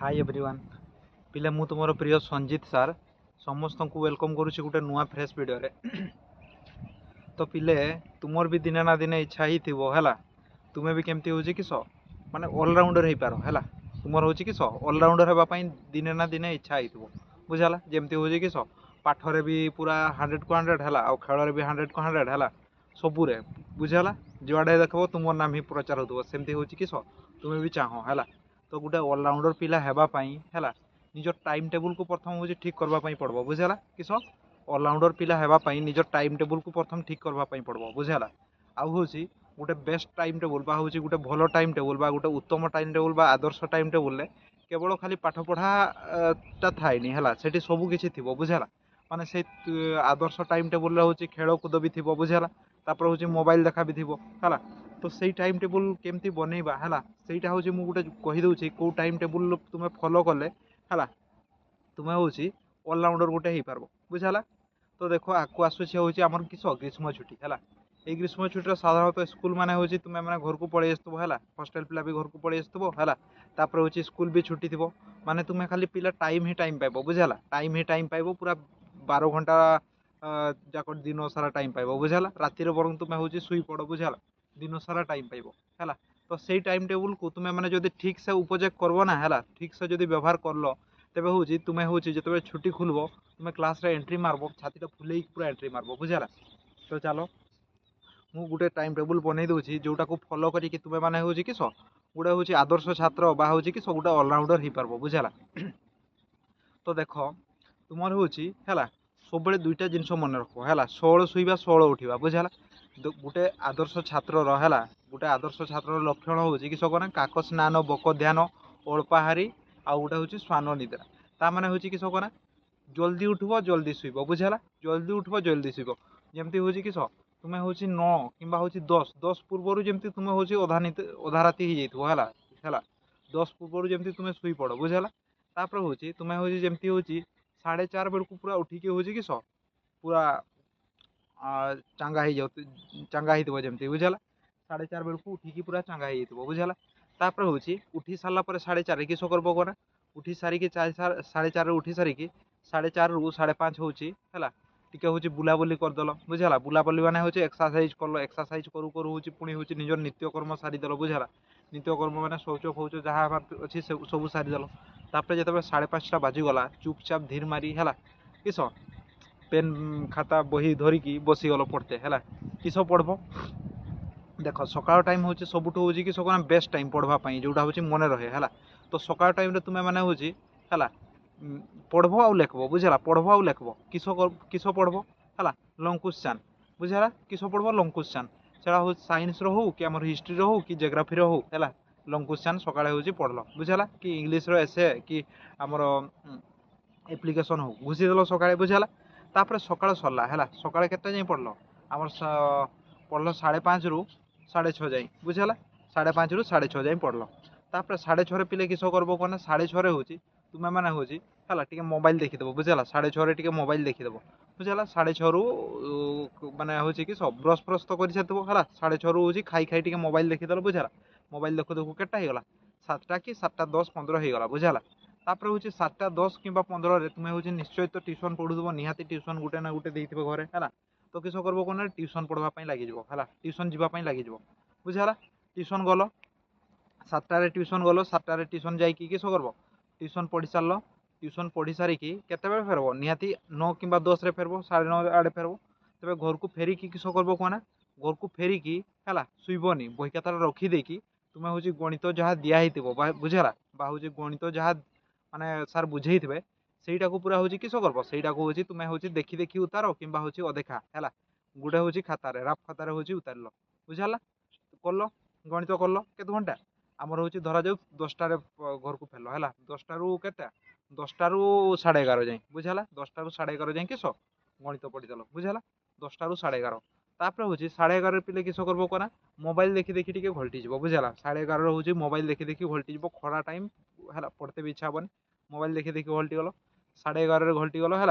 Hi everyone पिले मु तुमर प्रिय संजीत सार समस्त को वेलकम करुच्ची गोटे नुआ फ्रेश वीडियो रे। तो पिले तुमर भी दिने ना दिने इच्छा ही थी है तुम्हें भी केमती हो किस माने ऑलराउंडर हो पार है तुमर हो किस ऑलराउंडर होगापाई दिने ना दिने इच्छा ही बुझाला जमती हो किस पाठरे भी पूरा 100 को 100 है आ खेल भी 100 को 100 है सबुरे बुझाला जुआड़े देखो तुम नाम ही प्रचार हो सेमती हो किस तुम्हें भी चाह है तो गोटे ऑलराउंडर पिला हेबापाई है निज टाइम टेबुल को प्रथम हूँ ठीक करवाई पड़ो बुझेगा किस ऑलराउंडर पिला हेबापाई निज टाइम टेबुल को प्रथम ठीक करवाई पड़ो बुझेगा आउ हूँ गोटे बेस्ट टाइम टेबुल हूँ गोटे भल टाइम टेबुल गोटे उत्तम टाइम टेबुल आदर्श टाइम टेबुल केवल खाली पाठ पढ़ाटा थाएनि है से सबकि थी बुझेगा माने से आदर्श टाइम टेबुल हूँ खेल कूद भी थी बुझेगा तापर हूँ मोबाइल देखा भी थी है तो सही टाइम टेबुल केमती बनइबा है सहीटा हूँ मुझे गोटे कहीदे कौ टाइम टेबुल तुम्हें फॉलो कले है तुम्हें हूँ ऑलराउंडर गोटे हो पार बुझाला। तो देख आकु आसूसी हूँ आम किस ग्रीष्म छुट्टी है ये ग्रीष्म छुट्टी साधारणतः स्कूल मैंने हूँ तुम्हें मैंने घर को पलि आसो है हस्टेल पिला भी घर को पलि आसो है तापर हूँ स्कूल भी छुट्टी थी माने तुम्हें खाली पिला टाइम ही टाइम पाइब बुझाला टाइम ही टाइम पाइब पूरा 12 घंटा जाक दिन सारा टाइम पाइब बुझाला रातिर बर तुम्हें हूँ शुई पड़ बुझाला दिन सारा टाइम पाइब है तो सही टाइम टेबुल को तुम्हें मैंने जब ठीक से उपयोग करब ना है ठीक से जब व्यवहार कर तेज हूँ तुम्हें हूँ जो छुट्टी खुलब तुम्हें क्लास रे एंट्री मारब छाती फुले पूरा एंट्री मारब बुझाला। तो चलो मु गोटे टाइम टेबुल बनई दूसरी जोटा को फॉलो करके तुम्हें मैंने हूँ किस गोटे हूँ आदर्श छात्र बा हूँ किस गोटे ऑलराउंडर हो पार बुझाला। तो देख तुमर हूँ है सब दुईटा जिनस मन रख है 16 शुवा 16 उठा बुझाला गोटे आदर्श छात्र है गोटे आदर्श छात्र लक्षण हूँ कि ना काक स्नान बक ध्यान अल्पाहारी आउ गोटे हूँ स्वान निद्रा ता माने हूँ कि ना जल्दी उठब जल्दी शुब बुझाला जल्दी उठब जल्दी शुब जमती हूँ किस तुम्हें हूँ 9 कि हूँ 10 पूर्वर जमी तुम्हें हूँ अधा राति हो जाइए है 10 पूर्वर जमी तुम्हें शुई पड़ बुझाला तापर हूँ तुम्हें हूँ जमी हूँ 4:30 बेलू पूरा उठिकी हूँ किस पूरा चांगा हो चांगा हो जमी बुझाला 4:30 बेलू उठिकी पूरा चांगा हो बुझाला तापर हूँ उठी सारा 4:30 किस कर ना उठी सारिकी 4:30 उठी सारिकी 4:30 रू 5:30 हूँ है टिके हूँ बुलाबुली करदेल बुझाला बुलाबुली मैंने हूँ एक्सरसाइज कल एक्सरसाइज करू करू हूँ पुणी हूँ निजर नित्यकर्म सारीदेल बुझाला नित्यकर्म मैंने शौच फौच जहाँ अच्छी सब सारीदेल तापर जो 5:30 बाजिगला चुपचाप धीर मारी है किस पेन खाता बही धरिकी बसीगल पढ़ते है किस पढ़ब देख सकाल टाइम हूँ सबुठ हूँ कि बेस्ट टाइम पढ़वाई जोटा हूँ मन रहे है तो सकाल टाइम तुम्हें मैंने हूँ है पढ़ब आउ लेखब बुझेगा पढ़ब आउ लेखब किस पढ़ब है लंग क्वेश्चन बुझेगा किस पढ़ब लंग क्वेश्चन से हूँ साइंस रो कि आम हिस्ट्री रो कि जियोग्राफी रो है लंग क्वेश्चन सकाଳେ हूँ पढ़ल बुझेगा कि इंग्लीश रो एसे कि आमर एप्लिकेशन हो घुषीदेल सकाଳେ बुझेगा तापर सकाळ सरला है सकाଳେ केते जाए पढ़ल आमर पढ़ल 5:30 रू 6:30 जाए बुझेगा 5:30 रू 6:30 जाए पढ़ल तापर 6:30 पिले किस करब कहना 6:30 हूँ तुम्हें मैंने हूँ है टे मोबाइल देखीदेव बुझेगा 6:30 टे मोबाइल देखीदेव बुझेगा 6:30 रू मैंने हूँ कि ब्रश फ्रश तो कर सारी है 6:30 रू हूँ खाई खाई टे मोबाइल देखीदेल बुझेगा मोबाइल देखु देखु केटा होगा 7टा कि 7:10-15 होगा बुझेगा तापर हूँ 7:10 कि 15 तुम्हें हूँ निश्चय तो ट्यूशन पढ़ुव निहाती ट्यूशन गोटे ना गोटे देते घरे है तो किस कर कहना ट्यूशन पढ़ाई लगे है ट्यूशन जावाई लगे बुझेगा ट्यूशन गल 7टारे ट्यूशन गल 7टारे ट्यूशन जाकि किस कर ट्यूशन पढ़ी सार ट्यूशन पढ़ी सारिकी केते फेरब निहाती 9 कि 10 फेरब 9:30 आड़े फेरब तेज घर को फेरिकी किस कर कहना घर को फेरिकी है शुइबनी बही खाता रखीदेकी तुम्हें हूँ गणित जहाँ दिखाई बुझेगा हूँ गणित जहाँ माने सार बुझे थे सहीटा को पूरा हूँ किस करब सहीटा को हूँ तुम्हें हूँ देखी देखी उतार कि हूँ अदेखा है गोटे हूँ खातार राफ खातार हूँ उतार बुझाला कल गणित कल केत घंटा आमर हूँ धरा जाऊ 10टारे घर को फेरल है 10टारू के 10टारू 11:30 जाए बुझाला 10टारू 11:30 जाए किस गणित पढ़ीदेल बुझाला 10टारू 11:30 तापर हूँ 11:30 पिले किस करब कहना मोबाइल देखी देखी टे घल्टी बुझाला 11:30 हूँ मोबाइल देखी देखी घल्टी खरा टाइम है पढ़ते भी इच्छा हेनी मोबाइल देखी देखी घल्टी गल 11:30 घल्टी गल है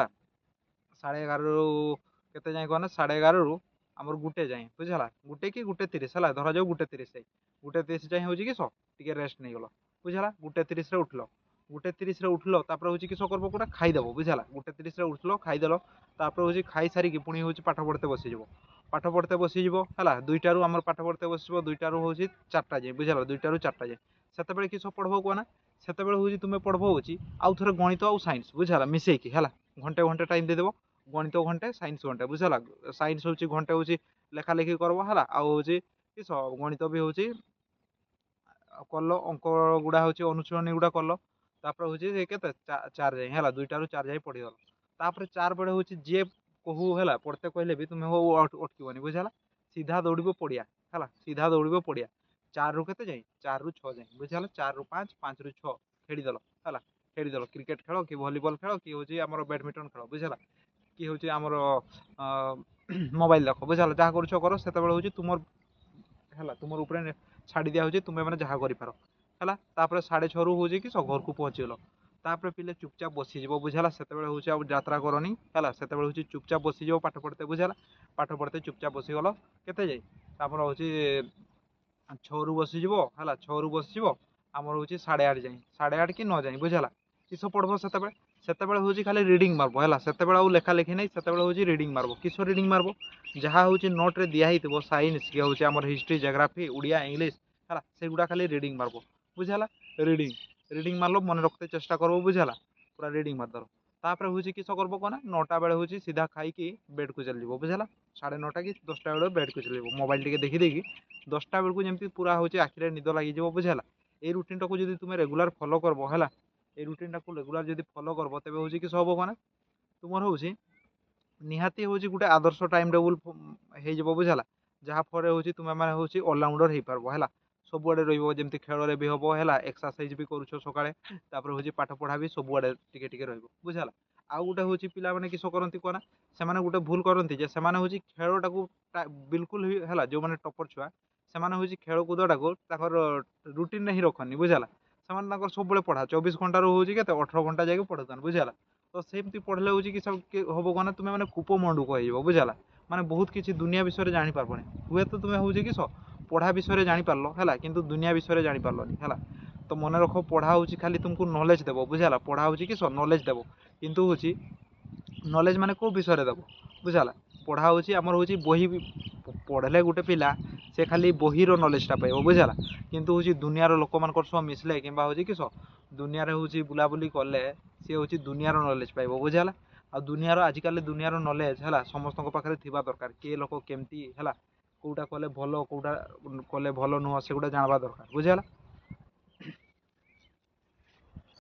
11:30 केते जाए कहना 11:30 आमर गुटे जाए बुझाला गुटे कि 1:30 है धरा जाऊ 1:30 जाए 1:30 जाए हूँ किस टे रेस्ट नहीं गल बुझाला 1:30 उठल ଗୋଟେ 30 ରେ ଉଠିଲ ତାପରେ ହଉଛି କିସ କରବ କୋଟା ଖାଇଦେବ ବୁଝିଲା। ଗୋଟେ 30 ରେ ଉଠିଲ ଖାଇଦେଲ ତାପରେ ହଉଛି ଖାଇ ସାରିକି ପୁଣି ହଉଛି ପାଠ ପଢତେ ବସିଯିବ। ପାଠ ପଢତେ ବସିଯିବ ହେଲା 2ଟାରୁ ଆମର ପାଠ ପଢତେ ବସିଯିବ 2ଟାରୁ ହଉଛି 4ଟା ଯାଏ ବୁଝିଲା 2ଟାରୁ 4ଟା ଯାଏ। ସେତେବେଳେ କିସ ପଢବ କୁହନା ସେତେବେଳେ ହଉଛି ତୁମେ ପଢବ ହଉଛି ଆଉ ଥରେ ଗଣିତ ଆଉ ସାଇନ୍ସ ବୁଝିଲା ମିଶେଇକି ହେଲା ଘଣ୍ଟେ ଘଣ୍ଟେ ଟାଇମ ଦେଇଦେବ। ଗଣିତ ଘଣ୍ଟେ ସାଇନ୍ସ ଘଣ୍ଟେ ବୁଝିଲା। ସାଇନ୍ସ ହଉଛି ଘଣ୍ଟେ ହଉଛି ଲେଖା ଲେଖି କରବ ହେଲା ଆଉ ହଉଛି କିସ ଗଣିତ ବି ହଉଛି କଲ ଅଙ୍କ ଗୁଡା ହଉଛି ଅନୁଶୀଳନୀ ଗୁଡା କଲ। ତାପରେ ହଉଛି ସେ କେତେ 4 ଯାଏ ହେଲା 2ଟାରୁ 4 ଯାଏ ପଢିଗଲ। ତାପରେ 4 ବେଳେ ହଉଛି ଯିଏ କହୁ ହେଲା ପଢତେ କହିଲେ ବି ତୁମେ ହଉ ଅଟକିବନି ବୁଝିଲା। ସିଧା ଦୌଡିବ ପଡିଆ ହେଲା ସିଧା ଦୌଡିବ ପଡିଆ 4ରୁ କେତେ ଯାଏ 4ରୁ 6 ଯାଏ ବୁଝିଲା। 4ରୁ 5 5ରୁ 6 ଖେଳିଦେଲ ହେଲା ଖେଳିଦେଲ କ୍ରିକେଟ ଖେଳ କି ଭଲିବଲ ଖେଳ କି ହଉଛି ଆମର ବ୍ୟାଡମିଣ୍ଟନ ଖେଳ ବୁଝିଲା କି ହଉଛି ଆମର ମୋବାଇଲ ଦେଖ ବୁଝିଲା। ଯାହା କରୁଛ କର ସେତେବେଳେ ହଉଛି ତୁମର ହେଲା ତୁମର ଉପରେ ଛାଡି ଦିଆ ହଉଛି ତୁମେ ମାନେ ଯାହା କରିପାର ହେଲା। ତାପରେ 6:30ରୁ ହଉଛି କି ଘରକୁ ପହଞ୍ଚିଗଲ। ତାପରେ ପିଲେ ଚୁପଚାପ ବସିଯିବ ବୁଝିଲା। ସେତେବେଳେ ହଉଛି ଆଉ ଯାତ୍ରା କରନି ହେଲା ସେତେବେଳେ ହଉଛି ଚୁପଚାପ ବସିଯିବ ପାଠ ପଢତେ ବୁଝିଲା। ପାଠ ପଢତେ ଚୁପଚାପ ବସିଗଲ କେତେ ଯାଇ ତାପରେ ହଉଛି 6ରୁ ବସିଯିବ ହେଲା 6ରୁ ବସିଯିବ ଆମର ହଉଛି 8:30 ଯାଏ 8:30 କି 9 ଯାଏ ବୁଝିଲା। କିସ ପଢବ ସେତେବେଳେ ସେତେବେଳେ ହଉଛି ଖାଲି ରିଡିଙ୍ଗ ମାରବ ହେଲା। ସେତେବେଳେ ଆଉ ଲେଖା ଲେଖି ନାହିଁ ସେତେବେଳେ ହଉଛି ରିଡିଙ୍ଗ ମାରବ। କିସ ରିଡିଙ୍ଗ ମାରବ ଯାହା ହଉଛି ନୋଟରେ ଦିଆ ହେଇଥିବ ସାଇନ୍ସ କି ହଉଛି ଆମର ହିଷ୍ଟ୍ରି ଜିଓଗ୍ରାଫି ଓଡ଼ିଆ ଇଂଲିଶ ହେଲା ସେଗୁଡା ଖାଲି ରିଡିଙ୍ଗ ମାରବ ବୁଝିଲା। ରିଡିଙ୍ଗ ମାରଲ ମନେ ରଖତେ ଚେଷ୍ଟା করবো ବୁଝିଲା। ପୁରା ରିଡିଙ୍ଗ ମାରଦଲ ତାପରେ ହଉଛି କିସ করবো କନା 9ଟା ବେଳେ ହଉଛି ସିଧା ଖାଇକି ବେଡକୁ ଚାଲିଯିବ ବୁଝିଲା। 9:30 କି 10ଟା ବେଳେ ବେଡକୁ ଚାଲିଯିବ ମୋବାଇଲ ଟିକେ ଦେଖି ଦେଇକି 10ଟା ବେଳକୁ ଯେମିତି ପୁରା ହଉଛି ଆଖିରେ ନିଦ ଲାଗିଯିବ ବୁଝିଲା। ଏଇ ରୁଟିନଟାକୁ ଯଦି ତୁମେ ରେଗୁଲାର ଫଲୋ କରବ ହେଲା এই রুটিনটাକୁ ରେଗୁଲାର ଯଦି ଫଲୋ କରବ ତେବେ ହଉଛି କିସ ହବ କନା ତୁମର ହଉଛି ନିହାତି ହଉଛି ଗୋଟେ ଆଦର୍ଶ ଟାଇମ ଟେବୁଲ ହେଇଯିବ ବୁଝିଲା। ଯାହା ଫଳରେ ହଉଛି ତୁମେ ମାନେ ହଉଛି ଅଲରାଉଣ୍ଡର ହେଇପାରିବ ହେଲା। ସବୁଆଡେ ରହିବ ଯେମିତି ଖେଳରେ ବି ହବ ହେଲା ଏକ୍ସରସାଇଜ ବି କରୁଛ ସକାଳେ ତାପରେ ହଉଛି ପାଠ ପଢା ବି ସବୁଆଡେ ଟିକେ ଟିକେ ରହିବ ବୁଝିଲା। ଆଉ ଗୋଟେ ହଉଛି ପିଲାମାନେ କିସ କରନ୍ତି କହନା ସେମାନେ ଗୋଟେ ଭୁଲ କରନ୍ତି ଯେ ସେମାନେ ହଉଛି ଖେଳଟାକୁ ବିଲକୁଲ ହେଲା ଯୋଉମାନେ ଟପର ଛୁଆ ସେମାନେ ହଉଛି ଖେଳକୁଦଟାକୁ ତାଙ୍କର ରୁଟିନରେ ହିଁ ରଖନ୍ତି ବୁଝିଲା। ସେମାନେ ତାଙ୍କର ସବୁବେଳେ ପଢା 24 ଘଣ୍ଟାରୁ ହଉଛି କେତେ 18 ଘଣ୍ଟା ଯାଇକି ପଢୁଥାନ୍ତି ବୁଝିଲା। ତ ସେମିତି ପଢିଲେ ହଉଛି କି ହବ କହନା ତୁମେ ମାନେ କୂପମଣ୍ଡୁକ ହେଇଯିବ ବୁଝିଲା। ମାନେ ବହୁତ କିଛି ଦୁନିଆ ବିଷୟରେ ଜାଣିପାରିବନି। ହୁଏତ ତୁମେ ହଉଛି କିସ ପଢା ବିଷୟରେ ଜାଣିପାରିଲ ହେଲା କିନ୍ତୁ ଦୁନିଆ ବିଷୟରେ ଜାଣିପାରିଲନି ହେଲା। ତ ମନେ ରଖ ପଢା ହଉଛି ଖାଲି ତୁମକୁ ନଲେଜ ଦେବ ବୁଝିଲା। ପଢା ହଉଛି କିସ ନଲେଜ ଦେବ କିନ୍ତୁ ହଉଛି ନଲେଜ ମାନେ କୋଉ ବିଷୟରେ ଦେବ ବୁଝିଲା। ପଢା ହଉଛି ଆମର ହଉଛି ବହି ପଢିଲେ ଗୋଟେ ପିଲା ସେ ଖାଲି ବହିର ନଲେଜଟା ପାଇବ ବୁଝିଲା। କିନ୍ତୁ ହଉଛି ଦୁନିଆର ଲୋକମାନଙ୍କର ସହ ମିଶିଲେ କିମ୍ବା ହଉଛି କିସ ଦୁନିଆରେ ହଉଛି ବୁଲାବୁଲି କଲେ ସିଏ ହଉଛି ଦୁନିଆର ନଲେଜ ପାଇବ ବୁଝିଲା। ଆଉ ଦୁନିଆର ଆଜିକାଲି ଦୁନିଆର ନଲେଜ ହେଲା ସମସ୍ତଙ୍କ ପାଖରେ ଥିବା ଦରକାର। କିଏ ଲୋକ କେମିତି ହେଲା କୋଉଟା କଲେ ଭଲ କୋଉଟା କଲେ ଭଲ ନୁହଁ ସେଗୁଟା ଜାଣବା ଦରକାର ବୁଝିଲା।